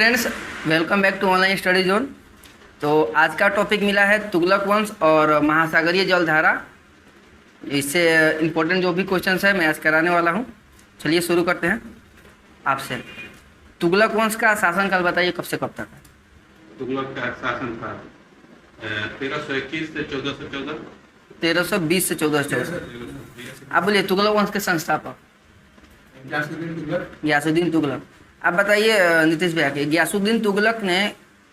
Friends, welcome back to online study zone. तो आज का टॉपिक मिला है तुगलक वंश और महासागरीय जलधारा। इससे इम्पोर्टेंट जो भी क्वेश्चंस है मैं आज कराने वाला हूँ। चलिए शुरू करते हैं आपसे। तुगलक वंश का शासनकाल बताइए, कब से कब तक है? तुगलक का शासनकाल 1321 से 1414। 1320 से 1414। आप बोलिए तुगलक वंश के संस्थापक गयासुद्दीन तुगलक। आप बताइए नीतीश भैया के गयासुद्दीन तुगलक ने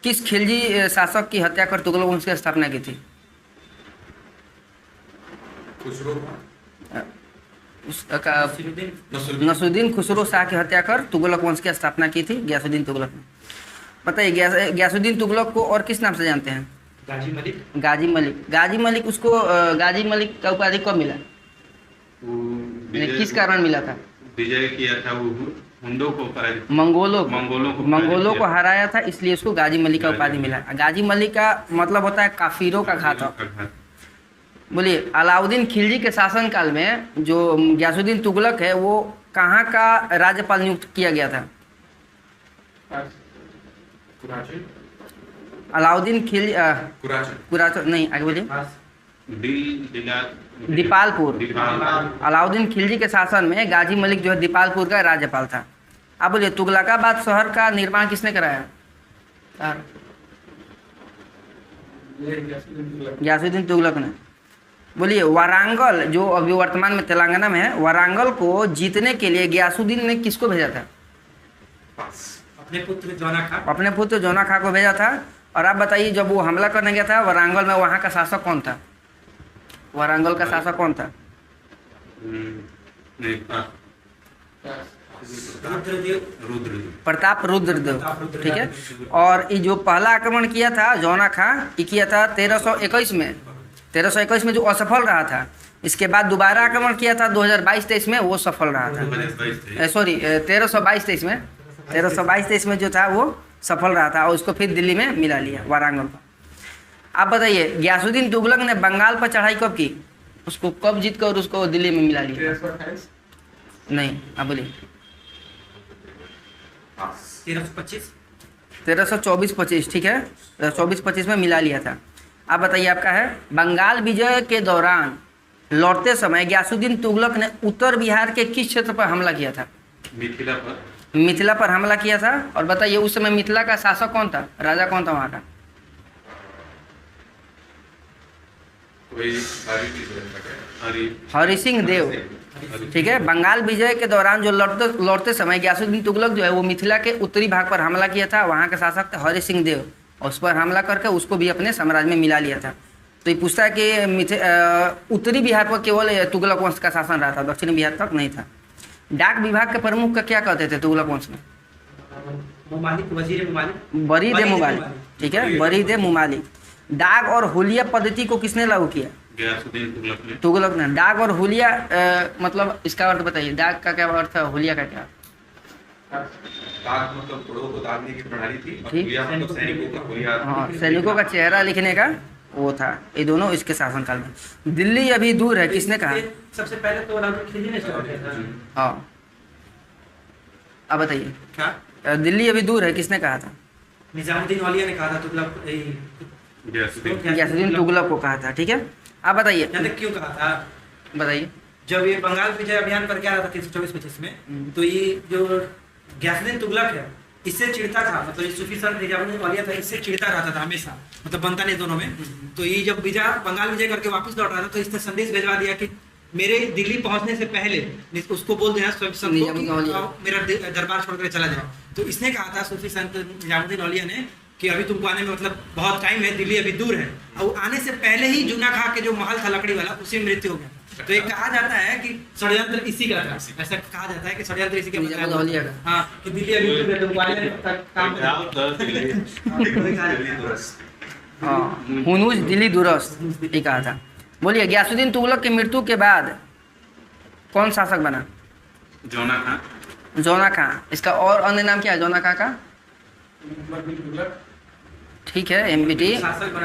किस खिलजी शासक की हत्या कर तुगलक वंश की स्थापना की थी? नसरुद्दीन खुसरो शाह की हत्या कर तुगलक वंश की स्थापना की थी गयासुद्दीन तुगलक ने। बताइए गयासुद्दीन तुगलक को और किस नाम से जानते हैं? गाजी मलिक। गाजी मलिक। गाजी मलिक उसको गाजी मलिक का उपाधि कब मिला? किस कारण मिला था? विजय किया था वो हुंडों को पराजित, मंगोलों को हराया था, इसलिए उसको गाजी मलिक का उपाधि मिला। गाजी मलिक का मतलब होता है काफिरों का घातक। बोलिए अलाउद्दीन खिलजी के शासनकाल में जो गयासुद्दीन तुगलक है वो कहाँ का राज्यपाल नियुक्त किया गया था? अलाउद्दीन खिलजी कुराचो नहीं, आगे बोलिए। दीपालपुर। अलाउद्दीन खिलजी के शासन में गाजी मलिक जो है दीपालपुर का राज्यपाल था। अब बोलिए तुगलकाबाद शहर का निर्माण किसने कराया? गयासुद्दीन तुगलक ने। बोलिए वारंगल जो अभी वर्तमान में तेलंगाना में है, वारंगल को जीतने के लिए गयासुद्दीन ने किसको भेजा था? अपने पुत्र जोना खां। अपने पुत्र जोना खां को भेजा था। और आप बताइए जब वो हमला करने गया था वारंगल में, वहाँ का शासक कौन था? वारंगल का शासक कौन था? प्रताप रुद्रदेव। ठीक है। और ये जो पहला आक्रमण किया था जोना खां, ये किया था 1321 में। 1321 में जो असफल रहा था। इसके बाद दोबारा आक्रमण किया था 2022-23 में, वो सफल रहा था। सॉरी 1322-23 में। 1322-23 में जो था वो सफल रहा था और उसको फिर दिल्ली में मिला लिया वारंगल को। आप बताइए गयासुद्दीन तुगलक ने बंगाल पर चढ़ाई कब की? उसको कब जीत कर उसको दिल्ली में मिला लिया? नहीं, आप बोलिए। 1324-25। ठीक है, 24-25 में मिला लिया था। आप बताइए आपका है बंगाल विजय के दौरान लौटते समय गयासुद्दीन तुगलक ने उत्तर बिहार के किस क्षेत्र पर हमला किया था? मिथिला पर हमला किया था। और बताइए उस समय मिथिला का शासक कौन था, राजा कौन था वहाँ का? हरि सिंह देव। ठीक है। बंगाल विजय के दौरान जो लौटते समय गयासुद्दीन तुगलक जो है वो मिथिला के उत्तरी भाग पर हमला किया था। वहाँ का शासक था हरि सिंह देव और उस पर हमला करके उसको भी अपने साम्राज्य में मिला लिया था। तो ये पूछता है कि उत्तरी बिहार पर केवल तुगलक वंश का शासन रहा था, दक्षिणी बिहार तक नहीं था। डाक विभाग के प्रमुख का क्या कहते थे तुगलक वंश में? बरीद ए मुमालिक। ठीक है, बरीद ए मुमालिक। डाक और हुलिया पद्धति को किसने लागू किया? तुगलक ने। डाक और हुलिया मतलब इसका अर्थ बताइए। डाक का क्या अर्थ है, हुलिया का क्या? डाक मतलब करोड़ों को दागने की प्रणाली थी और हुलिया मतलब सैनिकों का हुलिया। हाँ, सैनिकों का चेहरा लिखने का वो था। ये दोनों इसके शासनकाल में। दिल्ली अभी दूर है, किसने कहा? सबसे पहले तो अलाउद्दीन खिलजी ने स्टार्ट किया था। हाँ, अब बताइए क्या दिल्ली अभी दूर है, किसने कहा था? निजामुद्दीन औलिया ने कहा था। तुगलक गयासुद्दीन तुगलक को कहा था। ठीक है। आप बताइए क्यों कहा था? बताइए। जब ये बंगाल विजय अभियान करके आ रहा था 1324-25 में, तो ये जो गयासुद्दीन तुगलक है इससे चिढ़ता था। मतलब ये सूफी संत निजामुद्दीन औलिया था, इससे चिढ़ता रहता था हमेशा, मतलब बनता नहीं दोनों में। तो ये जब बंगाल विजय करके वापस लौट रहा था तो इसने संदेश भेजवा दिया कि मेरे दिल्ली पहुंचने से पहले उसको बोल देना मेरा दरबार छोड़कर चला जाओ। तो इसने कहा था सूफी संत निजामुद्दीन औलिया ने कि अभी तुमको आने में मतलब बहुत टाइम है, दिल्ली अभी दूर है। और आने से पहले ही जूना खां के जो महल था लकड़ी वाला, उसी में मृत्यु हो गया। तो ये कहा जाता है कि षड्यंत्र इसी का था। ऐसा कहा जाता है कि षड्यंत्र इसी का। हाँ, कि दिल्ली अभी दूर है, तुमको आने में काम हुनूज दिल्ली दुरस्त ये कहा था। बोलिए गयासुद्दीन तुगलक की मृत्यु के बाद कौन शासक बना? जोना खां। जोना खां। इसका और अन्य नाम क्या है जोना खां का? ठीक है, एमपीटी।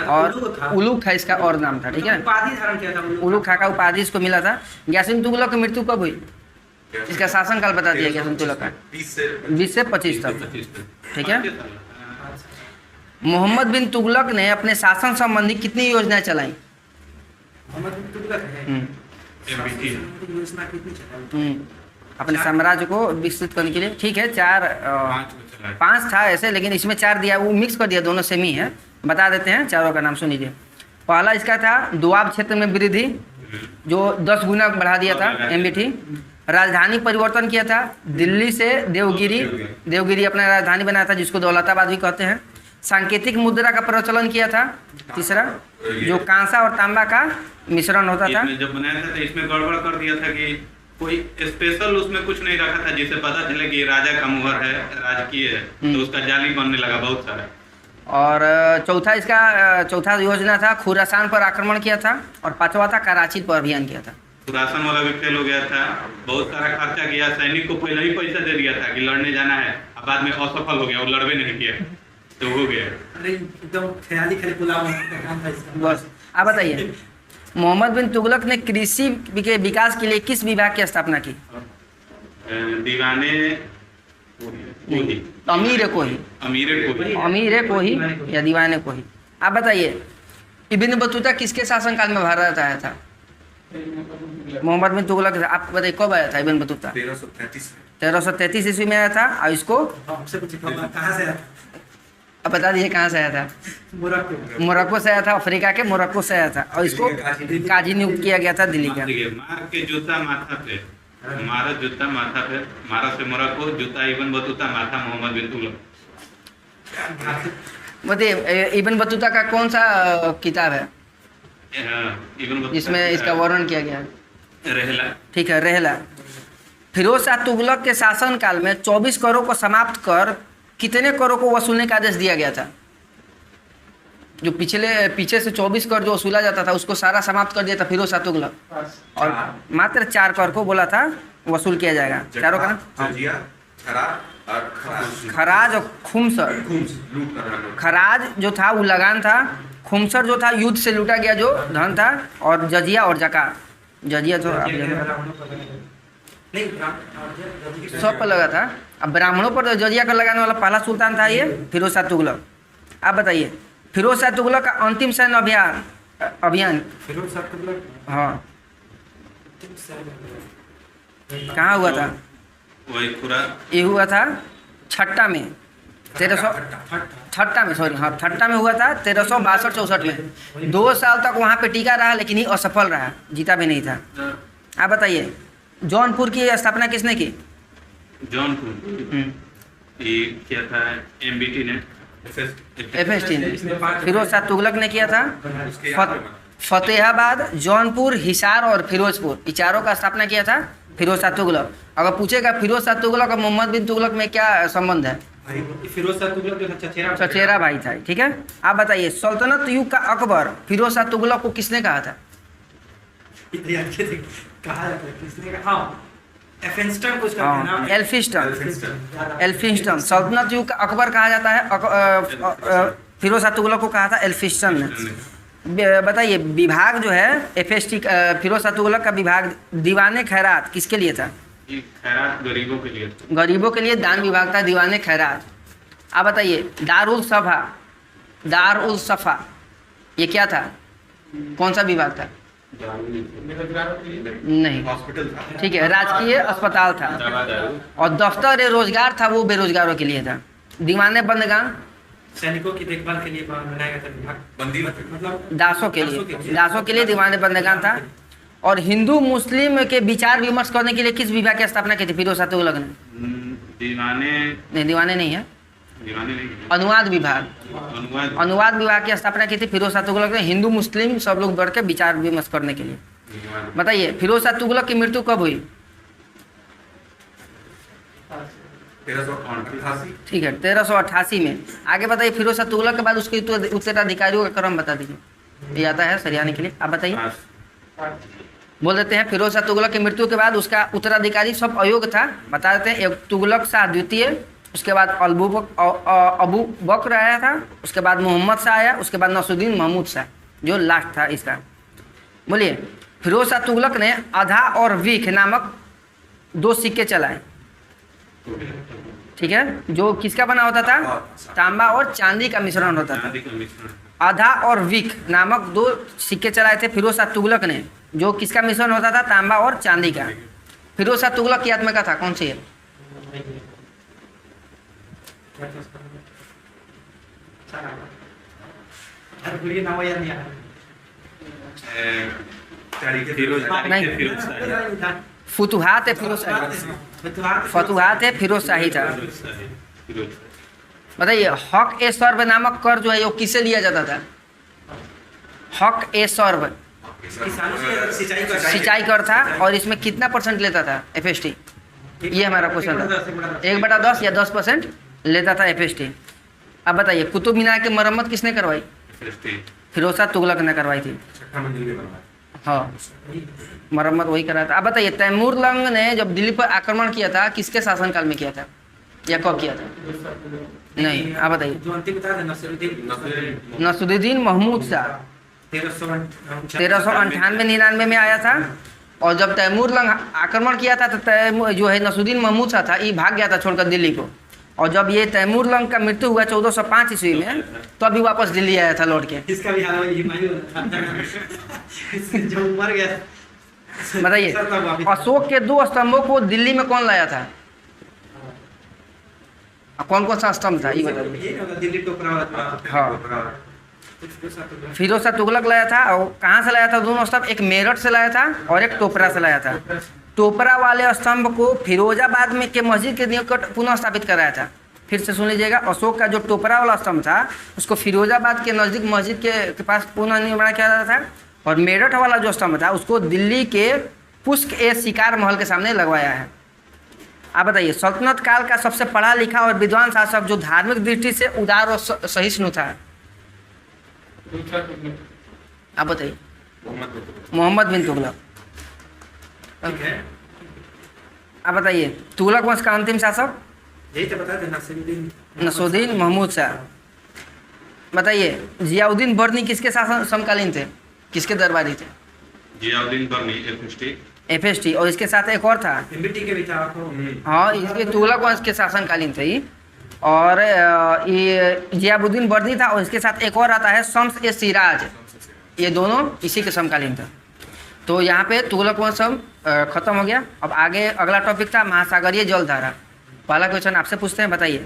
और उलूग खा इसका और नाम था। ठीक है, उपाधि धारण किया था। उलूग खा का उपाधि इसको मिला था। गयासुद्दीन तुगलक की मृत्यु कब हुई? इसका शासनकाल बता दिया गया तुगलक का 20 से 25 तक। ठीक है। मोहम्मद बिन तुगलक ने अपने शासन संबंधी कितनी योजनाएं चलाई? मोहम्मद बिन तुगलक है योजना कितनी चलाई? अपने साम्राज्य को विकसित करने के लिए। ठीक है, 5 था ऐसे, लेकिन इसमें 4 दिया, वो मिक्स कर दिया, दोनों सेम ही है। बता देते हैं चारों का नाम, सुन लीजिए। पहला इसका था दुआब क्षेत्र में वृद्धि, जो 10 गुना बढ़ा दिया था एमबीटी। राजधानी परिवर्तन किया था, दिल्ली से देवगिरी अपना राजधानी बनाया था, जिसको दौलताबाद भी कहते हैं। सांकेतिक मुद्रा का प्रचलन किया था। तीसरा, जो कांसा और तांबा का मिश्रण होता था। जब बनाया था तो इसमें गड़बड़ कर दिया था कि कोई स्पेशल उसमें कुछ नहीं रखा था, जिससे पता चले कि राजा का मुहर है, राजकीय है, तो उसका जाली बनने लगा बहुत सारा। और चौथा योजना था खुरासान पर आक्रमण किया था। और 5वां था कराची पर अभियान किया था। खुरासान वाला भी फेल हो गया था, बहुत सारा खर्चा किया, सैनिक को पहले ही पैसा दे दिया था कि लड़ने जाना है, अब बाद में असफल हो गया, वो लड़वे नहीं किया तो हो गया। अरे एकदम ख्याली खाली पुलाव का काम था इसका। बस आप बताइए, मोहम्मद बिन तुगलक ने कृषि के विकास के लिए किस विभाग की स्थापना की? दीवाने अमीर को ही या दीवाने को ही। आप बताइए, इब्न बतूता किसके शासनकाल में भारत आया था? मोहम्मद बिन तुगलक। आप बताइए कब आया था इब्न बतूता? 1333 ईस्वी में आया था। और इसको हमसे कुछ कहाँ से आया? अब बता दीजिए कहाँ से आया था? मोरक्को से आया था, अफ्रीका के मोरक्को से आया था। और इसको काजी नियुक्त किया गया था दिल्ली का। मार के जूता माथा पे, मारा जूता माथा पे, मारा से मोरक्को, जूता इब्न बतूता, माथा मोहम्मद बिन तुगलक। बताइए इब्न बतूता का कौन सा किताब है जिसमें इसका वर्णन किया गया है? रहला। ठीक है, रहला। फिरोज शाह तुगलक के शासनकाल में 24 करों को समाप्त कर कितने करों को वसूलने का आदेश दिया गया था? जो पीछे से 24 कर जो वसूला जाता था, उसको सारा समाप्त कर दिया था फिरोज शाह तुगलक, और मात्र 4 कर को बोला था वसूल किया जाएगा। चारों का खराज और खुमसर। खराज जो था वो लगान था, खुमसर जो था युद्ध से लूटा गया जो धन था, और जजिया और जकात। जजिया तो सब पर लगा था। अब ब्राह्मणों पर जजिया का लगाने वाला पहला सुल्तान था ये फिरोज शाह तुगलक। आप बताइए, फिरोज शाह तुगलक का अंतिम सैन्य अभियान फिरोज शाह तुगलक, हाँ, कहाँ हुआ था? वही पूरा ये हुआ था ठट्टा में, 1300 में, सॉरी, हाँ, ठट्टा में हुआ था 1362-64 में। 2 साल तक वहाँ पे टिका रहा, लेकिन ये असफल रहा, जीता भी नहीं था। आप बताइए, जौनपुर की स्थापना किसने की? जौनपुर ये क्या था? एमबीटी ने, FST ने, फिरोज शाह तुगलक ने किया था। फतेहाबाद, जौनपुर, हिसार और फिरोजपुर, ये चारों का स्थापना किया था फिरोज शाह तुगलक। अगर पूछेगा फिरोज शाह तुगलक और मोहम्मद बिन तुगलक में क्या संबंध है? फिरोज शाह तुगलक जो था चचेरा भाई था। ठीक है। आप बताइए, सल्तनत युग का अकबर फिरोज शाह तुगलक को किसने कहा था? एल्फिंस्टन। सल्तनत युग का अकबर कहा जाता है, फिरोज शाह तुगलक को कहा था एल्फिंस्टन ने। बताइए, विभाग जो है FST फिरोज शाह तुगलक का विभाग दीवाने खैरात किसके लिए था? खैरात गरीबों के लिए। गरीबों के लिए दान विभाग था, दीवाने खैरात। आप बताइए, दारुल सफा ये क्या था? कौन सा विभाग था? नहीं, हॉस्पिटल था। ठीक है, राजकीय अस्पताल था। और दफ्तर रोजगार था, वो बेरोजगारों के लिए था। दीवाने बंदगान सैनिकों की देखभाल के लिए बनाया गया था विभाग। बंदी मतलब दासों के लिए दीवाने बंदगान था। और हिंदू मुस्लिम के विचार विमर्श करने के लिए किस विभाग की स्थापना की थी फिरोज शाह तुगलक ने? दीवाने नहीं है, अनुवाद विभाग। अनुवाद विभाग की स्थापना की थी फिरोज शाह तुगलक ने, हिंदू मुस्लिम सब लोग बढ़ के विचार विमर्श करने के लिए। बताइए, फिरोज शाह तुगलक की मृत्यु कब हुई? 1388। ठीक है, 1388 में। आगे बताइए, फिरोज शाह तुगलक के बाद उसके उत्तराधिकारियों का क्रम बता दीजिए, ये आता है सरियाने के लिए। आप बताइए, बोल देते हैं फिरोज शाह तुगलक की मृत्यु के बाद उसका उत्तराधिकारी सब अयोग्य था। बता देते हैं, एक तुगलक शाह द्वितीय, उसके बाद अबू बकर आया था, उसके बाद मोहम्मद शाह आया, उसके बाद नसरुद्दीन महमूद शाह जो लास्ट था इसका। बोलिए, फिरोज शाह तुगलक ने अधा और वीख नामक 2 सिक्के चलाए, ठीक है, जो किसका बना होता था? तांबा और चांदी का मिश्रण होता था। चांदी का मिश्रण। आधा और विक नामक 2 सिक्के चलाए थे फिरोज शाह तुगलक ने, जो किसका मिश्रण होता था? तांबा और चांदी का। फिरोज शाह तुगलक की आत्मकथा कौन सी है? अरे भूलिए नाम याद नहीं आ रहा। फिरोज नहीं। फिरोज शाही। फतुहात फिरोज शाही, फतुहात फिरोज शाही था। फिरोज। बताइए, हक ए सर्व नामक कर जो है वो किससे लिया जाता था? हक ए सर्व किसानों से सिंचाई कर था, और इसमें कितना % लेता था FST? ये हमारा क्वेश्चन था। 1/10 या 10% लेता था FST। अब बताइए, कुतुब मीनार की मरम्मत किसने करवाई? फिरोज शाह तुगलक ने करवाई थी। हाँ, मरम्मत वही करा था। अब बताइए, तैमूर लंग ने जब दिल्ली पर आक्रमण किया था किसके शासनकाल में किया था या कब किया था? नहीं, आप बताइए। जो अंतिम बता दें, नसरुद्दीन महमूद शाह 1398-99 में आया था। और जब तैमूर लंग आक्रमण किया था तो तैमूर जो है नसरुद्दीन महमूद शाह था, ये भाग गया था छोड़कर दिल्ली को। और जब ये तैमूर लंग का मृत्यु हुआ 1405 ईस्वी में, तो अभी वापस दिल्ली आया था लौट के। इसका भी हाल वही हुमायूं था। जो मर गया। बताइए, अशोक के 2 स्तंभों को दिल्ली में कौन लाया था? कौन कौन सा स्तंभ था ये बताइए। ये होगा दिल्ली टोकरा वाला। हाँ, फिरोज शाह तुगलक लाया था। और कहाँ से लाया था दोनों स्तंभ? एक मेरठ से लाया था और एक टोपरा से लाया था। टोपरा वाले स्तंभ को फिरोजाबाद में के मस्जिद के निकट पुनः स्थापित कराया था। फिर से सुन लीजिएगा, अशोक का जो टोपरा वाला स्तंभ था उसको फिरोजाबाद के नज़दीक मस्जिद के पास पुनः निर्माण किया जाता था। और मेरठ वाला जो स्तंभ था उसको दिल्ली के पुष्क ए शिकार महल के सामने लगवाया है। आप बताइए, सल्तनत काल का सबसे पढ़ा लिखा और विद्वान शासक जो धार्मिक दृष्टि से उदार और सहिष्णु था? आप बताइए। मोहम्मद बिन तुगलक। ठीक है, आप बताइए, तुगलक वंश का अंतिम शासक? यही तो बता देना। नसरुद्दीन महमूद शाह। बताइए, जियाउद्दीन बर्नी किसके शासन समकालीन थे? किसके दरबारी थे? जियाउद्दीन बर्नी FST। और इसके साथ एक और था, MBT के भी था। हाँ, इसके तुगलक वंश के शासनकालीन थे ये। और ये जियाउद्दीन बर्नी था, और इसके साथ एक और आता है शम्स ए सिराज। ये दोनों इसी के समकालीन था। तो यहाँ पे तुगलक वंश खत्म हो गया। अब आगे अगला टॉपिक था महासागरीय जलधारा। पहला क्वेश्चन आपसे पूछते हैं, बताइए,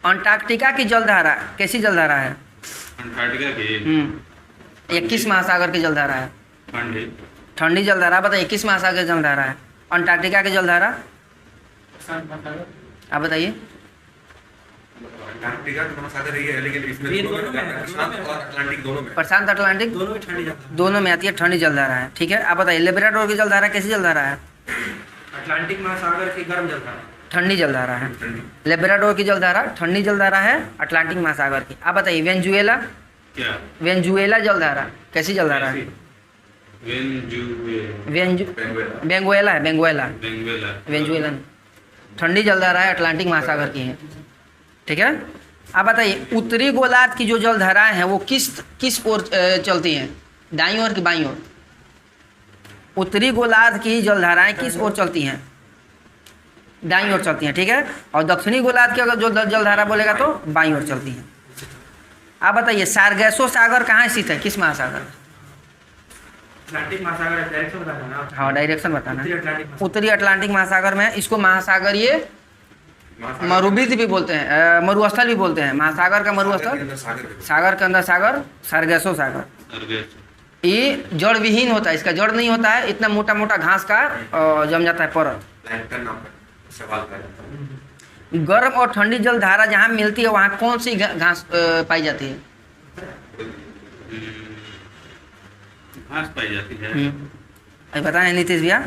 अंटार्कटिका की जलधारा कैसी जलधारा है? अंटार्कटिका की 21 महासागर की जलधारा है। ठंडी जलधारा। बताइए, 21 महासागर की जलधारा है। अंटार्कटिका की जलधारा आप बताइए। अंटार्कटिका तो महासागर ही है, लेकिन इसमें प्रशांत और अटलांटिक दोनों में। प्रशांत अटलांटिक दोनों में ठंडी जाता दोनों में आती है, ठंडी जलधारा है। ठीक है, आप बताइए, लेब्राडोर की जलधारा कैसी जलधारा है? है। अटलांटिक महासागर की गर्म जलधारा। ठंडी जलधारा है। लेब्राडोर की जलधारा ठंडी जलधारा है अटलांटिक महासागर की। आप बताइए, वेनेजुएला क्या? वेनेजुएला जलधारा कैसी जलधारा है? वेनेजुएला है, वेनेजुएला ठंडी जलधारा है, अटलांटिक महासागर की है। ठीक है, आप बताइए, उत्तरी गोलार्ध की जो जलधाराएं हैं वो किस ओर चलती हैं? दाईं ओर कि बाईं ओर? उत्तरी गोलार्ध की जलधाराएं किस ओर चलती हैं? दाईं ओर चलती हैं। ठीक है, और दक्षिणी गोलार्ध की अगर जो जलधारा बोलेगा तो बाईं ओर चलती हैं। आप बताइए, सारगैसो सागर कहाँ स्थित है? किस महासागर? अटलांटिक महासागर डायरेक्शन बताना ना। हाँ, डायरेक्शन बताना। अटलांटिक उत्तरी अटलांटिक महासागर में इसको महासागरीय मरुभूमि भी बोलते हैं, मरुस्थल भी बोलते हैं। महासागर का मरुस्थल, सागर के अंदर सागर, सारगैसो सागर। ये जड़ विहीन होता है, इसका जड़ नहीं होता है, इतना मोटा मोटा घास का जम जाता है परत। गर्म और ठंडी जलधारा जहाँ मिलती है वहाँ कौन सी घास पाई जाती है? घास पाई जाती है। अभी बताएं नीतीश भैया।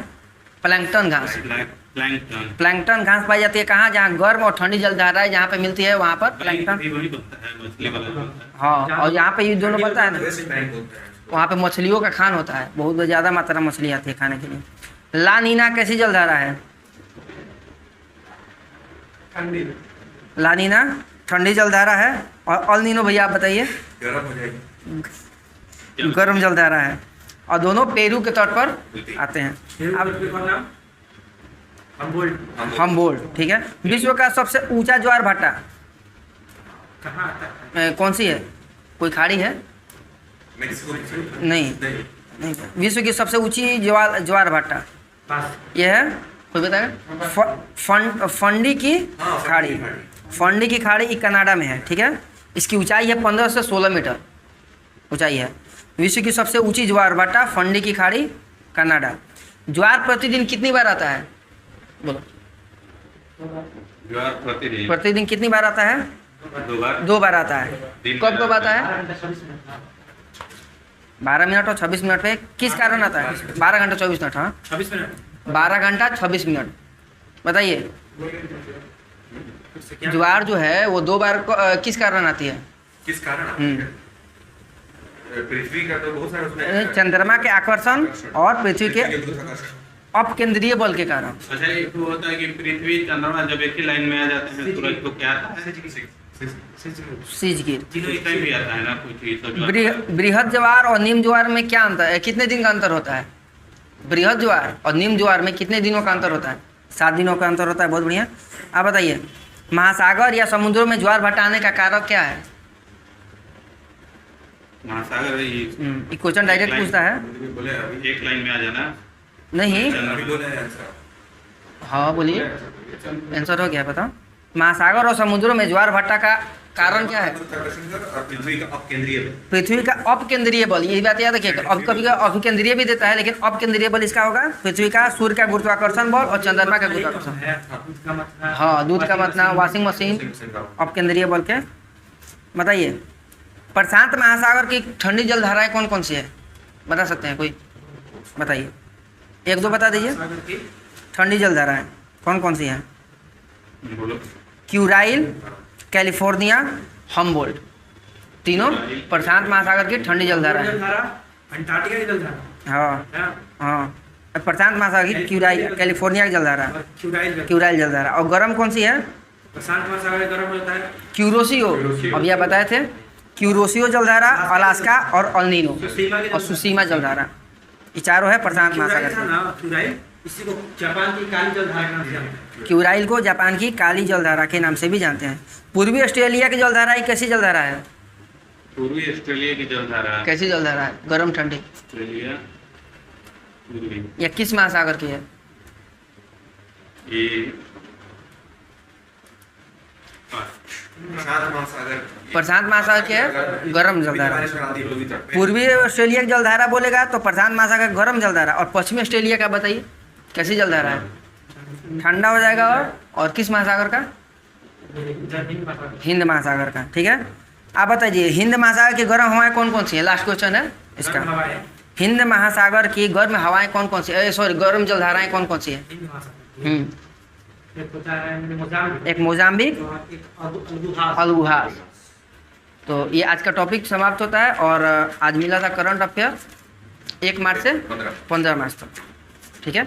प्लैंकटन घास। प्लैंकटन घास पाई जाती है कहाँ? जहाँ गर्म और ठंडी जलधारा है जहाँ पे मिलती है वहाँ पर प्लैंकटन। वही बनता है, मछली वाला। हाँ, और यहाँ पे ये दोनों बनता है ना, वहाँ पे मछलियों का खान होता है, बहुत ज़्यादा मात्रा में मछली आती है खाने के लिए। ला नीना कैसी जलधारा है? ला नीना ठंडी जलधारा है। और अल नीनो भैया आप बताइए। गर्म हो जाएगी। गर्म जलधारा है। और दोनों पेरू के तट पर आते हैं। अब कौन नाम? हमबोल्ट। हमबोल्ट, ठीक है। विश्व का सबसे ऊंचा ज्वार भाटा कहाँ आता है? कौन सी है? कोई खाड़ी है? मेक्सिको नहीं, नहीं। विश्व की सबसे ऊंची ज्वार भाटा पास। ये है, कोई बताएगा? फंडी की खाड़ी। फंडी की खाड़ी ये कनाडा में है, ठीक है। इसकी ऊंचाई है 15 से 16 मीटर ऊंचाई है। विश्व की सबसे ऊंची ज्वार भाटा फंडी की खाड़ी, कनाडा। ज्वार प्रतिदिन कितनी बार आता है? बोलो। ज्वार प्रतिदिन प्रतिदिन कितनी बार आता है? 2 बार। 2 बार आता है। दिन कब में कब आता है? 12 12 मिनट। मिनट और 26 मिनट पे किस कारण आता है? 12 घंटा 24 मिनट, हाँ 26 मिनट। 12 घंटा 26 मिनट। बताइए, फिर से क्या? ज्वार जो है वो 2 बार किस कारण आती है? किस कारण? हम्म। पृथ्वी का तो बहुत सारा उसमें चंद्रमा के आकर्षण और पृथ्वी के गुरुत्वाकर्षण। अपकेंद्रीय बल के कारण। अच्छा, एक तो होता है कि पृथ्वी चंद्रमा जब एक ही लाइन में आ जाते हैं सूरज को क्या आता है? सीजगिर। तीनों इस टाइम भी आता है ना कुछ ये सब ज्वार। बृहद ज्वार और निम्न ज्वार में क्या अंतर है? कितने दिन का अंतर होता है? बृहद ज्वार और निम्न ज्वार में कितने दिनों का अंतर होता है? 7 दिनों का अंतर होता है। बहुत बढ़िया। आप बताइए, महासागर या समुद्रों में ज्वार भाटा आने का कारक क्या है? महासागर ये क्वेश्चन डायरेक्ट पूछता है। बोले अभी एक लाइन में आ जाना। नहीं, अभी बोले आंसर। हाँ बोलिए, आंसर हो गया, बताओ। महासागर और समुद्रों में ज्वार भाटा का कारण क्या है? गुरुत्वाकर्षण और पृथ्वी का अपकेंद्रीय बल। पृथ्वी का अपकेंद्रीय बल, ये बात याद रखिएगा। अब कभी अभिकेंद्रीय भी देता है, लेकिन अपकेंद्रीय बल इसका होगा पृथ्वी का, सूर्य का गुरुत्वाकर्षण बल और चंद्रमा का गुरुत्वाकर्षण। हाँ, दूध का मतना, वॉशिंग मशीन, अपकेंद्रीय बल के। बताइए, प्रशांत महासागर की ठंडी जलधाराएं कौन कौन सी है? बता सकते हैं कोई? बताइए, 1-2 बता दीजिए। ठंडी जलधाराएं कौन कौन सी हैं? बोलो। क्यूराइल, कैलिफोर्निया, हम्बोल्ट, तीनों प्रशांत महासागर की ठंडी जलधारा है। अंटार्कटिका की जलधारा। हाँ हाँ, प्रशांत महासागर की क्यूराइल, कैलिफोर्निया की जलधारा, क्यूराइल। क्यूराइल जलधारा। और गर्म कौन सी है? प्रशांत महासागर गर्म होता है। क्यूरोसियो, अभी आप बताए थे। क्यूरोसियो जलधारा, अलास्का और अल्नीनो और सुसीमा जलधारा, ये चारों है प्रशांत महासागर था की। ना क्यूराइल, इसी को जापान की काली जलधारा के नाम से जानते हैं। क्यूराइल को जापान की काली जलधारा के नाम से भी जानते हैं। पूर्वी ऑस्ट्रेलिया की जलधारा ये कैसी जलधारा है? पूर्वी ऑस्ट्रेलिया की जलधारा। कैसी जलधारा है? गर्म ठंडी। ऑस्ट्रेलिया पूर्वी या किस महासागर की है? ये प्रशांत महासागर। प्रशांत महासागर की है गर्म जलधारा। पूर्वी पूर्वी ऑस्ट्रेलिया की जलधारा बोलेगा तो प्रशांत महासागर गर्म जलधारा, और पश्चिमी ऑस्ट्रेलिया का बताइए कैसी जलधारा है? ठंडा हो जाएगा। और किस महासागर का? हिंद महासागर का, ठीक है। आप बताइए, हिंद महासागर की गर्म हवाएं कौन कौन सी है? लास्ट क्वेश्चन है इसका। हिंद महासागर की गर्म हवाएं कौन कौन सी है? सॉरी, गर्म जलधाराएं कौन कौन सी है? एक मोजाम्बिक, अलगुहास। तो ये आज का टॉपिक समाप्त होता है। और आज मिला था करंट अफेयर 1 मार्च से 15 मार्च तक, ठीक है।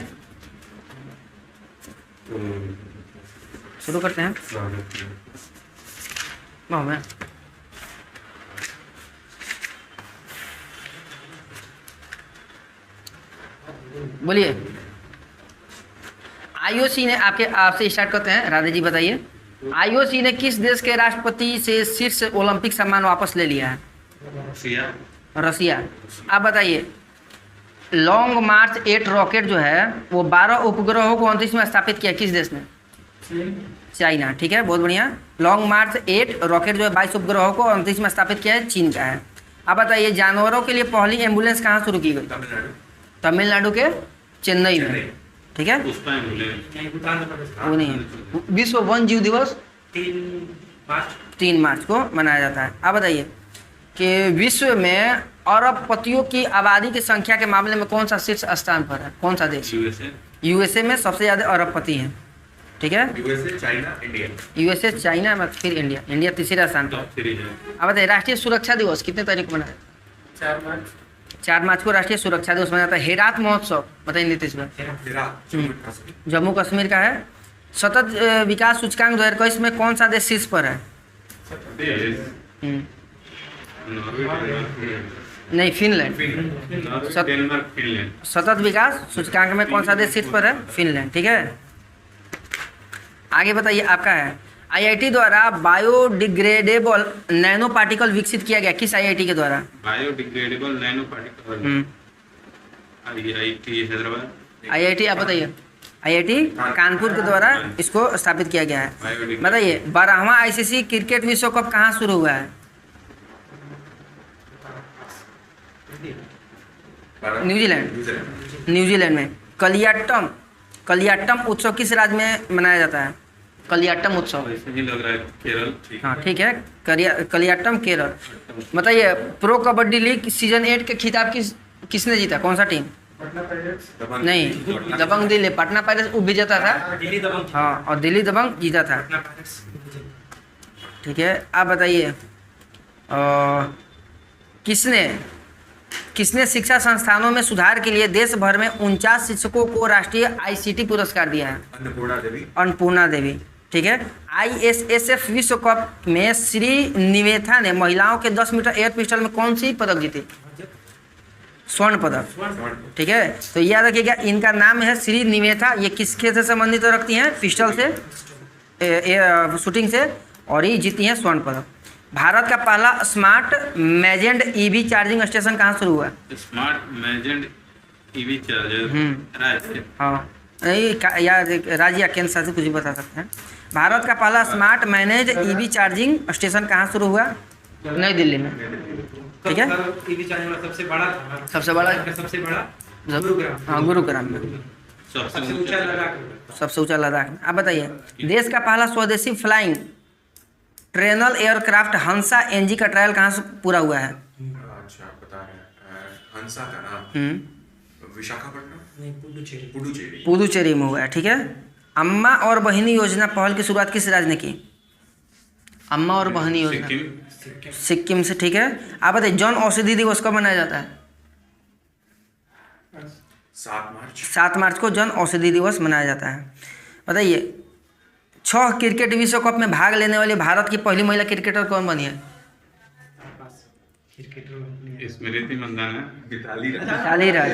शुरू करते हैं। मैं बोलिए, आईओसी ने आपसे स्टार्ट करते हैं। राधे जी बताइए, आईओसी ने किस देश के राष्ट्रपति से शीर्ष ओलंपिक सम्मान वापस ले लिया है? रसिया। रसिया। आप बताइए, लॉन्ग मार्च 8 रॉकेट जो है वो 12 उपग्रहों को अंतरिक्ष में स्थापित किया किस देश ने? चाइना, ठीक है, बहुत बढ़िया। लॉन्ग मार्च 8 रॉकेट जो है 22 उपग्रहों को अंतरिक्ष में स्थापित किया है, चीन का है। आप बताइए, जानवरों के लिए पहली एम्बुलेंस कहाँ शुरू की गई? तमिलनाडु के चेन्नई में, ठीक है। पुष्पा वो नहीं है। विश्व वन जीव दिवस 3 मार्च को मनाया जाता है। आप बताइए कि विश्व में अरबपतियों की आबादी की संख्या के मामले में कौन सा शीर्ष स्थान पर है? कौन सा देश? यूएसए में सबसे ज़्यादा अरबपति हैं, ठीक है। USA, China, India. USA, China में फिर इंडिया। इंडिया तीसरा स्थान पर। अब बताइए, राष्ट्रीय सुरक्षा दिवस कितने तारीख को मनाया? 4 मार्च को राष्ट्रीय सुरक्षा दिवस मनाया जाता है। हेरात महोत्सव बताइए नीतीश भाई। जम्मू कश्मीर का है। सतत विकास सूचकांक 2021 में कौन सा देश शीर्ष पर है? नहीं, फिनलैंड। Norway, Denmark, Finland. सतत विकास सूचकांक में कौन सा देश शीर्ष पर है? फिनलैंड। ठीक है, आगे बताइए आपका है आईआईटी द्वारा बायोडिग्रेडेबल नैनो पार्टिकल विकसित किया गया, किस आईआईटी के द्वारा? Biodegradable nano particle, IIT Hyderabad. IIT आप बताइए। आईआईटी कानपुर के द्वारा इसको स्थापित किया गया है। बताइए 12वां आईसीसी क्रिकेट विश्व कप कहाँ शुरू हुआ है? न्यूजीलैंड में। कलियाट्टम उत्सव किस राज्य में मनाया जाता है? कलियाट्टम उत्सव, ऐसे ही लग रहा है केरल। हाँ ठीक है, कलियाट्टम केरल। बताइए प्रो कबड्डी लीग सीजन 8 के खिताब किसने जीता? कौन सा टीम? नहीं, दबंग दिल्ली, पटना पायरेट्स विजेता था। दिल्ली दबंग। हाँ, और दिल्ली दबंग जीता था। पटना पायरेट्स। ठीक है, आप बताइए किसने शिक्षा संस्थानों में सुधार के लिए देश भर में 49 शिक्षकों को राष्ट्रीय आईसीटी पुरस्कार दिया है? अन्नपूर्णा देवी। ठीक है, आईएसएसएफ विश्व कप में श्री निवेथा ने महिलाओं के 10 मीटर एयर पिस्टल में कौन सी पदक जीती? स्वर्ण पदक। ठीक है, तो याद रखिएगा इनका नाम है श्री निवेथा। ये किसके से संबंधित रखती हैं? पिस्टल से, शूटिंग से, और ये जीती हैं स्वर्ण पदक। भारत का पहला स्मार्ट मैजेंट ईवी चार्जिंग स्टेशन कहाँ शुरू हुआ? स्मार्ट मैजेंट ईवी चार्जर राज्य। हाँ, नहीं या राज्य या केंद्र शासित कुछ भी बता सकते हैं। भारत का पहला smart manage EV charging station कहाँ शुरू हुआ? नई दिल्ली में। ठीक है, टीवी चैनल वाला सबसे बड़ा था। सबसे बड़ा गुरुग्राम। हाँ, गुरुग्राम में। सबसे ऊंचा लद्दाख। सबसे ऊंचा लद्दाख में। आप बताइए देश का पहला स्वदेशी फ्लाइंग ट्रेनल एयरक्राफ्ट हंसा एनजी का ट्रायल कहाँ से पूरा हुआ है? अच्छा पता है, हंसा का नाम विशाखापट्टनम, नहीं, पुडुचेरी। पुदुचेरी में हुआ है। ठीक है, अम्मा और बहिनी योजना पहल की शुरुआत किस राज्य ने की? अम्मा और बहिनी योजना सिक्किम से। ठीक है, आप बताइए जन औषधि दिवस कब मनाया जाता है? 7 मार्च को जन औषधि दिवस मनाया जाता है। बताइए 6 क्रिकेट विश्व कप में भाग लेने वाली भारत की पहली महिला क्रिकेटर कौन बनी है? स्मृति मंदाना। मिताली राज।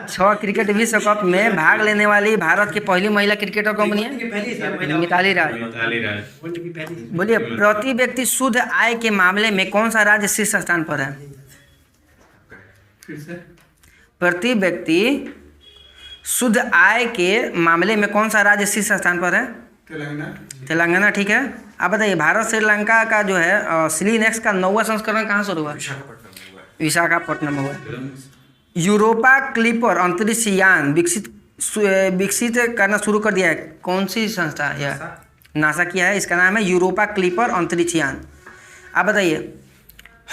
6 क्रिकेट विश्व कप में भाग लेने वाली भारत की पहली महिला क्रिकेटर कौन बनी है? मिताली राज। बोलिए प्रति व्यक्ति शुद्ध आय के मामले में कौन सा राज्य शीर्ष स्थान पर है? प्रति व्यक्ति शुद्ध आय के मामले में कौन सा राज्य शीर्ष स्थान पर है? तेलंगाना। ठीक है, आप बताइए भारत श्रीलंका का जो है सीलीनेक्स का 9वां संस्करण कहाँ शुरू हुआ? विशाखापट्टनम में हुआ। यूरोपा क्लिपर अंतरिक्ष यान विकसित करना शुरू कर दिया है, कौन सी संस्था? यह नासा किया है, इसका नाम है यूरोपा क्लिपर अंतरिक्ष यान। आप बताइए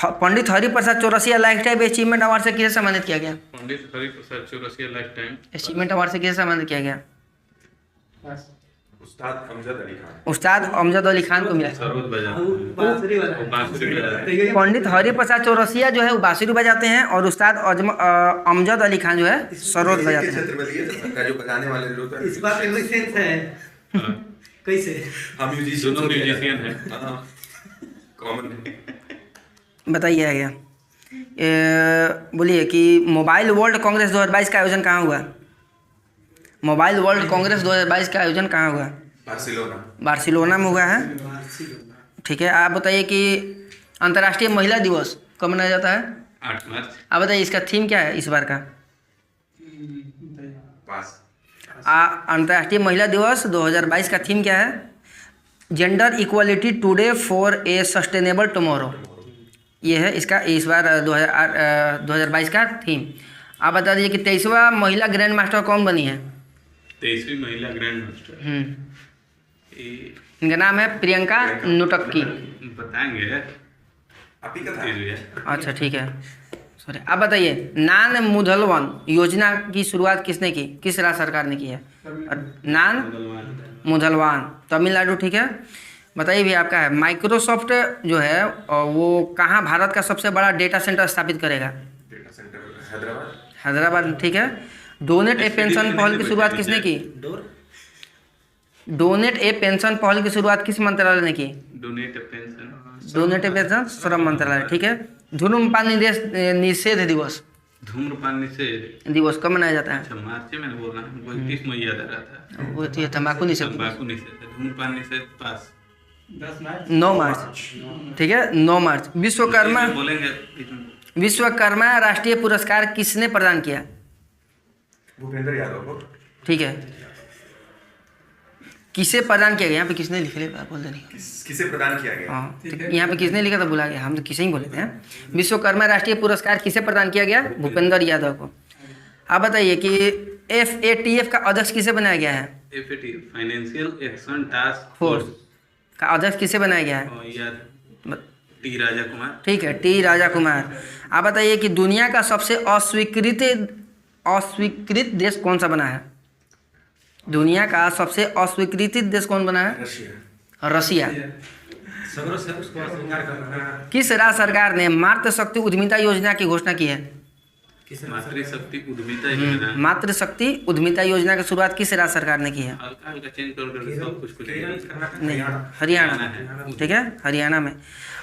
Pandit Hariprasad Chaurasia lifetime achievement award से किसे सम्मानित किया गया? Pandit Hariprasad Chaurasia lifetime achievement award से किसे सम्मानित किया गया? उस्ताद अमजद अली खान को मिला। सरोद बांसुरी बजाते। पंडित हरिप्रसाद चौरसिया जो है वो बांसुरी बजाते हैं और उस्ताद अमजद अली खान जो है सरोद बजाते हैं। जो बजाने वाले लोग इस बात में सेंस है। कैसे? हम दोनों म्यूजिशियन हैं। कॉमन है। बताइए आगे बोलिए कि मोबाइल वर्ल्ड कांग्रेस 2022 का आयोजन कहाँ हुआ? मोबाइल वर्ल्ड कांग्रेस 2022 का आयोजन कहाँ हुआ? बार्सिलोना में हुआ है। ठीक है, आप बताइए कि अंतर्राष्ट्रीय महिला दिवस कब मनाया जाता है? 8 मार्च। आप बताइए इसका थीम क्या है इस बार का? अंतर्राष्ट्रीय महिला दिवस 2022 का थीम क्या है? Gender equality today for a sustainable tomorrow. ये है इसका इस बार 2022 का थीम। आप बता दीजिए कि 23वां महिला ग्रैंड मास्टर कौन बनी है? 23वीं महिला ग्रैंड मास्टर इनका नाम है प्रियंका नुटक्की। बताएंगे आप ही का। अच्छा ठीक है, सॉरी। आप बताइए नान मुधलवन योजना की शुरुआत किसने की? किस राज्य सरकार ने की है? नान मुधलवान तमिलनाडु। ठीक है, बताइए भी आपका है माइक्रोसॉफ्ट जो है वो कहाँ भारत का सबसे बड़ा डेटा सेंटर स्थापित करेगा? हैदराबाद। ठीक है, डोनेट ए पेंशन पहल की शुरुआत किसने की? डोनेट ए पेंशन पहल की शुरुआत किस मंत्रालय ने की? डोनेट ए पेंशन श्रम मंत्रालय। ठीक है, धूम्रपान निषेध दिवस धूम्रपान निषेध दिवस कब मनाया जाता है? अच्छा मार्च में बोलना हमको 31 मई याद आ रहा था। वो तो ये तंबाकू निषेध दिवस। तंबाकू निषेध धूम्रपान निषेध पास 9 मार्च, ठीक है 9 मार्च। विश्वकर्मा बोलेंगे विश्वकर्मा राष्ट्रीय पुरस्कार किसने प्रदान किया? भूपेंद्र यादव को। ठीक है, किसे प्रदान किया गया? यहाँ पे किसने लिख लिया बोल देनी। किसे प्रदान किया गया? हाँ, तो यहाँ पे किसने लिखा था भुला गया, हम तो किसे ही बोले थे। विश्वकर्मा राष्ट्रीय पुरस्कार किसे प्रदान किया गया? भूपेंद्र यादव को। आप बताइए कि FATF का अध्यक्ष किसे बनाया गया है? FATF financial action task force का अध्यक्ष किसे बनाया गया है? और यार टी राजा कुमार। ठीक है, टी राजा कुमार। आप बताइए कि दुनिया का सबसे अस्वीकृत देश कौन सा बना है? दुनिया का सबसे अस्वीकृत देश कौन बना है? रसिया। सगरों से उसको अस्वीकार कर रहा है। किस राज्य सरकार ने मातृशक्ति उद्यमिता योजना की घोषणा की है? मातृशक्ति उद्यमिता योजना। मातृशक्ति उद्यमिता योजना की शुरुआत किस राज्य सरकार ने की है? हल्का हल्का चेंज कर सब कुछ नहीं, हरियाणा। ठीक है, हरियाणा में।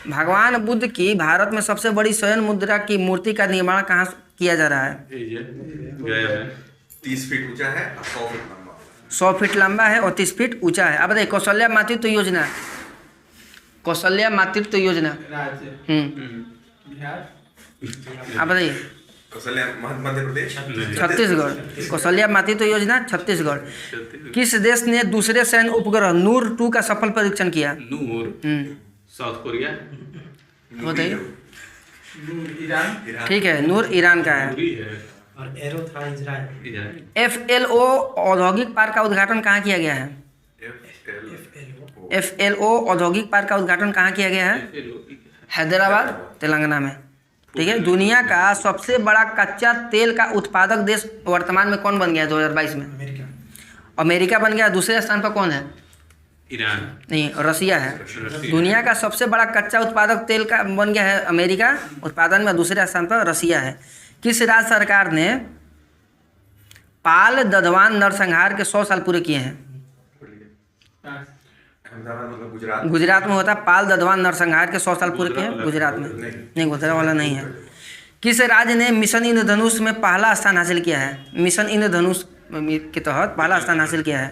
भगवान बुद्ध की भारत में सबसे बड़ी स्वर्ण मुद्रा की मूर्ति का निर्माण कहाँ किया जा रहा है? गया है 30 फीट ऊंचा है और 100 फीट लंबा। 100 फीट लंबा है और 30 फीट ऊंचा है। अब बताइए कौशल्या मातृत्व योजना, कौशल्या मातृत्व योजना। आप बताइए। कौशल्या मध्य प्रदेश। छत्तीसगढ़। कौशल्या मातृत्व योजना छत्तीसगढ़। किस देश ने दूसरे सैन्य उपग्रह नूर 2 का सफल परीक्षण किया? नूर साउथ कोरिया। बताइए। ईरान। ठीक है, नूर ईरान का है। और एरो था इजराइल। FLO औद्योगिक पार्क का उद्घाटन कहाँ किया गया है? FLO औद्योगिक पार्क का उद्घाटन कहाँ किया गया है? हैदराबाद, तेलंगाना में। ठीक है, दुनिया का सबसे बड़ा कच्चा तेल का उत्पादक देश वर्तमान में कौन बन गया है 2022 में? अमेरिका बन गया। दूसरे स्थान पर कौन है? ईरान नहीं, रसिया है। दुनिया का सबसे बड़ा कच्चा उत्पादक तेल का बन गया है अमेरिका उत्पादन में। दूसरे स्थान पर रसिया है। किस राज्य सरकार ने पाल दधवान नरसंहार के 100 साल पूरे किए हैं? गुजरात। गुजरात में होता है। पाल दधवान नरसंहार के 100 साल पूरे किए हैं गुजरात में। नहीं, गुजरात वाला नहीं है। किस राज्य ने मिशन इंद्रधनुष में पहला स्थान हासिल किया है? मिशन इंद्रधनुष के तहत पहला स्थान हासिल किया है।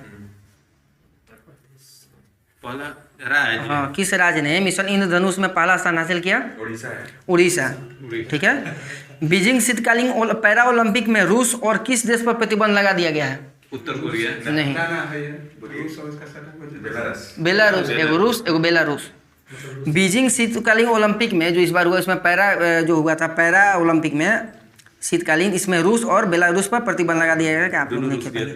पहला राज्य। हाँ, किस राज्य ने मिशन इंद्रधनुष में पहला स्थान हासिल किया? उड़ीसा है। उड़ीसा। ठीक है। बीजिंग शीतकालीन पैरा ओलंपिक में रूस और किस देश पर प्रतिबंध लगा दिया गया है? उत्तर कोरिया। नहीं, बेलारस। बेलारूस। एगो रूस एगो बेलारूस। बीजिंग शीतकालीन ओलंपिक में जो इस बार हुआ, इसमें पैरा जो हुआ था पैरा ओलंपिक में शीतकालीन, इसमें रूस और बेलारूस पर प्रतिबंध लगा दिया गया कि आप लोग नहीं खेल पाएंगे।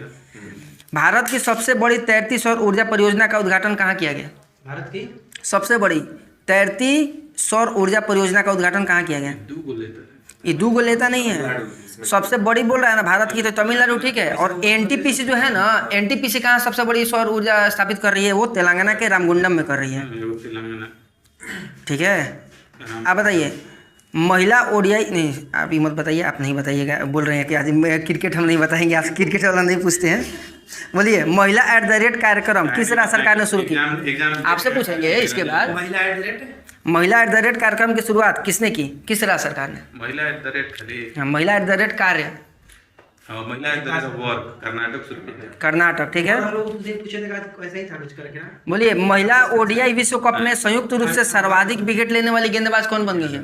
भारत की सबसे बड़ी तैरती सौर ऊर्जा परियोजना का उद्घाटन कहाँ किया गया? भारत की सबसे बड़ी तैरती सौर ऊर्जा परियोजना का उद्घाटन कहाँ किया गया? ये 2 गो लेता नहीं है, सबसे बड़ी बोल रहा है ना भारत की, तो तमिलनाडु। ठीक है। और NTPC जो है ना, NTPC कहाँ सबसे बड़ी सौर ऊर्जा स्थापित कर रही है? वो तेलंगाना के रामगुंडम में कर रही है। ठीक है। आप बताइए महिला ODI नहीं, आप ये मत बताइए, आप नहीं बताइएगा। बोल रहे हैं कि आज क्रिकेट हम नहीं बताएंगे, आप क्रिकेट वाला नहीं पूछते हैं। बोलिए महिला @ कार्यक्रम किस राज्य सरकार ने शुरू किया? आपसे पूछेंगे इसके बाद। महिला @ कार्यक्रम की शुरुआत किसने की? किस राज्य सरकार ने? महिला @ हाँ, महिला @ कार्य महिला वर्क कर्नाटक शुरू किया। कर्नाटक। ठीक है। पूछे थे ऐसा ही था कुछ करके ना। बोलिए महिला ODI विश्व कप में संयुक्त रूप से सर्वाधिक विकेट लेने वाली गेंदबाज कौन बन गई है?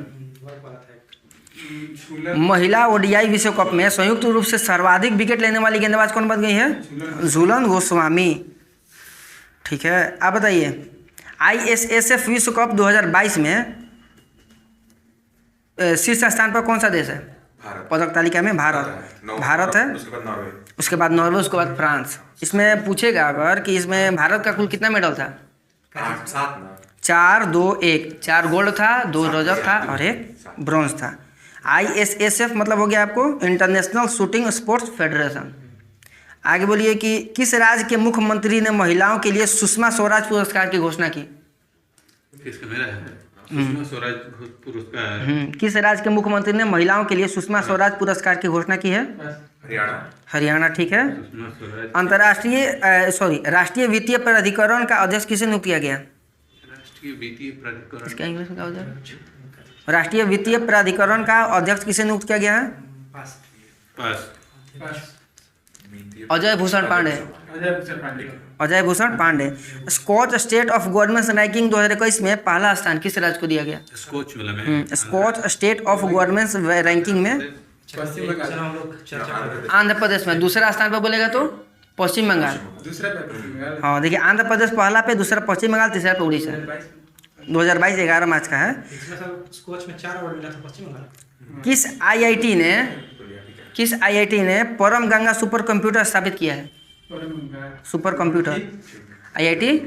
महिला ODI विश्व कप में संयुक्त रूप से सर्वाधिक विकेट लेने वाली गेंदबाज कौन बन गई है? झूलन गोस्वामी। ठीक है। आप बताइए ISSF विश्व कप 2022 में शीर्ष स्थान पर कौन सा देश है? पदक तालिका में भारत है। उसके बाद नॉर्वे, उसके बाद फ्रांस। इसमें पूछेगा अगर कि इसमें भारत का कुल कितना मेडल था? 4, 2, 1। 4 गोल्ड था, 2 रजत था और 1 ब्रॉन्ज था। ISSF मतलब हो गया आपको इंटरनेशनल शूटिंग स्पोर्ट्स फेडरेशन। आगे बोलिए कि किस राज्य के मुख्यमंत्री ने महिलाओं के लिए सुषमा स्वराज पुरस्कार की घोषणा की? किसका? मेरा है सुषमा स्वराज पुरस्कार। किस राज्य के मुख्यमंत्री ने महिलाओं के लिए सुषमा स्वराज पुरस्कार की घोषणा की है? हरियाणा। ठीक है। राष्ट्रीय वित्तीय प्राधिकरण का अध्यक्ष किसे नियुक्त किया गया? राष्ट्रीय वित्तीय प्राधिकरण इसका इंग्लिश में क्या हो जाएगा? राष्ट्रीय वित्तीय प्राधिकरण का अध्यक्ष किसे नियुक्त किया गया है? पास बस Ajay Bhushan Pandey. Ajay Bhushan Pandey. Skoch state of government ranking 2021 में पहला स्थान किस राज्य को दिया गया? स्कोच वाला में Skoch state of government ranking में चलो हम लोग चर्चा करें। आंध्र प्रदेश में। दूसरा स्थान पर बोलेगा तो पश्चिम बंगाल। दूसरा पे पश्चिम बंगाल। हाँ देखिए, आंध्र प्रदेश पहला पे, दूसरा पश्चिम बंगाल, तीसरा पे उड़ीसा। 2022 11 मार्च का है। पिछले साल स्कोच में 4 अवार्ड मिला था पश्चिम बंगाल। किस आईआईटी ने परम गंगा सुपर कंप्यूटर स्थापित किया है? Super computer IIT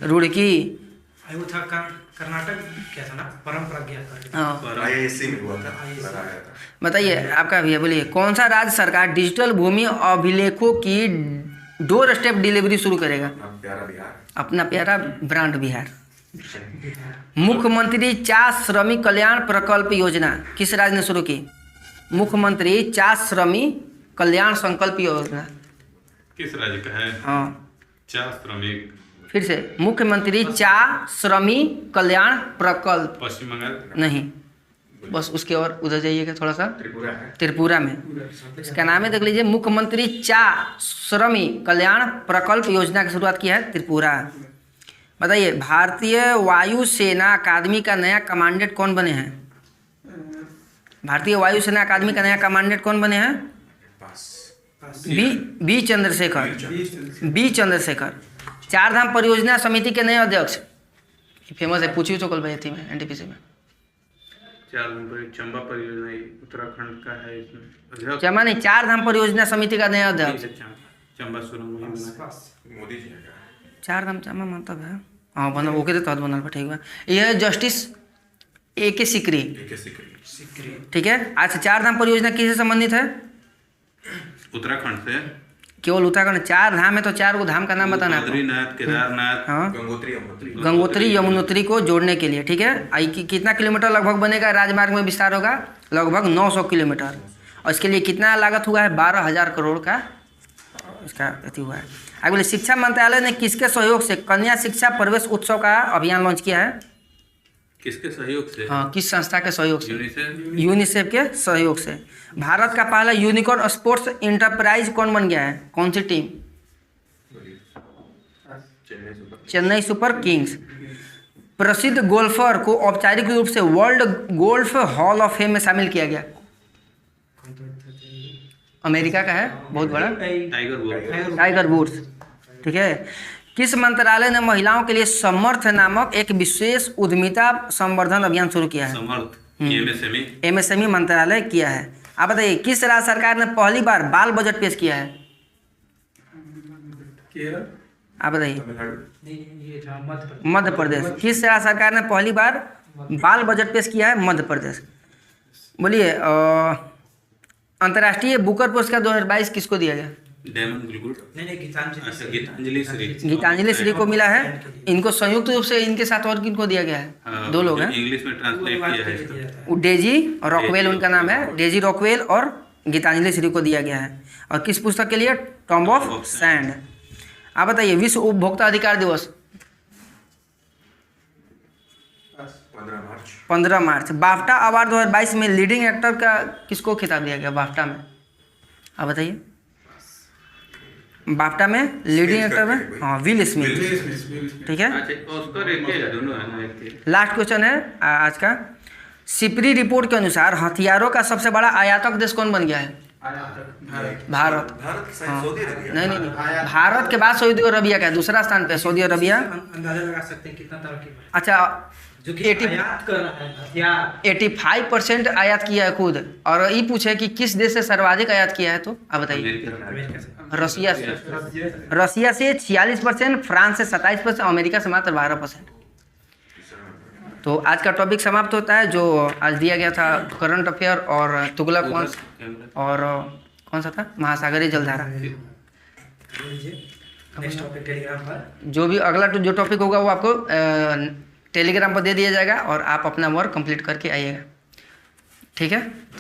Roorkee. वो था कर्नाटक क्या था ना, परम प्रज्ञा था। हाँ आईआईएससी में हुआ था, लगाया था। बताइए आपका भैया, बोलिए कौन सा राज्य सरकार डिजिटल भूमि अभिलेखों की डोर स्टेप डिलीवरी शुरू करेगा? अपना प्यारा बिहार। अपना प्यारा ब्रांड बिहार। मुख्यमंत्री 4 श्रमिक कल्याण प्रकल्प योजना किस राज्य ने शुरू की? मुख्यमंत्री 4 श्रमिक कल्याण संकल्प योजना। किस राज्य का है? हाँ 4 श्रमिक। फिर से, मुख्यमंत्री 4 श्रमिक कल्याण प्रकल्प। पश्चिम बंगाल नहीं, बस उसके और उधर जाइएगा थोड़ा सा, त्रिपुरा है। त्रिपुरा में। इसका नाम है, देख लीजिए, मुख्यमंत्री 4 श्रमिक कल्याण प्रकल्प योजना की शुरुआत की है त्रिपुरा। बताइए, भारतीय वायुसेना अकादमी का नया कमांडेंट कौन बने हैं? भारतीय वायुसेना अकादमी का नया कमांडेंट कौन बने हैं? बी चंद्रशेखर। 4 धाम परियोजना समिति के नए अध्यक्ष, फेमस है, पूछिए तो कल भाई थी में एनटीपीसी में। 4 नंबर चंबा परियोजना उत्तराखंड का है, इसमें चंबा नहीं, 4 धाम परियोजना समिति का नया अध्यक्ष। चंबा सुरंग वही बना है। मोदी जी का 4 धाम चंबा मतलब है। हाँ बनल, ओके तो तहत बनल बा, ठीक बा। यह है जस्टिस ए.के. सिकरी। ठीक है। अच्छा, 4 धाम परियोजना किससे संबंधित है? उत्तराखंड से। केवल उत्तराखंड? 4 धाम है तो 4 को धाम का नाम बताना है। बद्रीनाथ, केदारनाथ, हाँ, गंगोत्री यमुनोत्री को जोड़ने के लिए। ठीक है। कितना किलोमीटर लगभग बनेगा? राजमार्ग में विस्तार होगा लगभग 900 किलोमीटर। और इसके लिए कितना लागत हुआ है? 12,000 करोड़ का इसका अति हुआ है। आगे बोले, शिक्षा मंत्रालय ने किसके सहयोग से कन्या शिक्षा प्रवेश उत्सव का अभियान लॉन्च किया है? किसके सहयोग से? हाँ, किस संस्था के सहयोग से? यूनिसेफ। यूनिसेफ के सहयोग से। भारत का पहला यूनिकॉर्न स्पोर्ट्स इंटरप्राइज कौन बन गया है? कौन सी टीम? Chennai super Kings. प्रसिद्ध गोल्फर को औपचारिक रूप से world golf hall of fame में शामिल किया गया। अमेरिका का है, बहुत बड़ा, टाइगर वुड्स। ठीक है। किस मंत्रालय ने महिलाओं के लिए समर्थ नामक एक विशेष उद्यमिता संवर्धन अभियान शुरू किया है? समर्थ एमएसएमई मंत्रालय किया है। आप बताइए, किस राज्य सरकार ने पहली बार बाल बजट पेश किया है? केरल। आप बताइए। ये था मध्य प्रदेश। किस राज्य सरकार ने पहली बार बाल बजट पेश किया है? मध्य प्रदेश। बोलिए, अंतर्राष्ट्रीय बुकर पुरस्कार 2022 किसको दिया गया? नहीं गीतांजलि श्री को मिला है। इनको संयुक्त रूप से इनके साथ और किनको दिया गया है? 2 लोग हैं। इंग्लिश में ट्रांसलेट किया है इसको। डेजी रॉकवेल उनका नाम है। डेजी रॉकवेल और गीतांजलि श्री को दिया गया है। और किस पुस्तक के लिए? Tomb of sand. आप बताइए, विश्व उपभोक्ता अधिकार दिवस 15 मार्च। बाफ्टा अवार्ड 2022 में लीडिंग एक्टर का किसको खिताब दिया गया बाफ्टा में? आप बताइए। बाफ्टा में लीडिंग एक्टर में, हाँ, विल स्मिथ। ठीक है। लास्ट क्वेश्चन है आज का। सिपरी रिपोर्ट के अनुसार हथियारों का सबसे बड़ा आयातक देश कौन बन गया है? भारत। हाँ। नहीं, भारत के बाद सऊदी अरबिया का है, दूसरा स्थान पे सऊदी अरबिया। अंदाजा लगा सकते हैं कितना तरक्की हुआ है। अच्छा, जो कि आयात कर रहा है हथियार। 85% आयात किया है खुद। और ये पूछे कि किस देश से सर्वाधिक आयात किया है, तो आप बताइए। रसिया से 46%, फ्रांस से 27%, अमेरिका से मात्र 12%। तो आज का टॉपिक समाप्त होता है, जो आज दिया गया था करंट अफेयर और तुगलक वंश और कौन सा था, महासागरीय जलधारा। नेक्स्ट टॉपिक टेलीग्राम पर, जो भी अगला जो टॉपिक होगा वो आपको टेलीग्राम पर दे दिया जाएगा और आप अपना वर्क कंप्लीट करके आइएगा। ठीक है।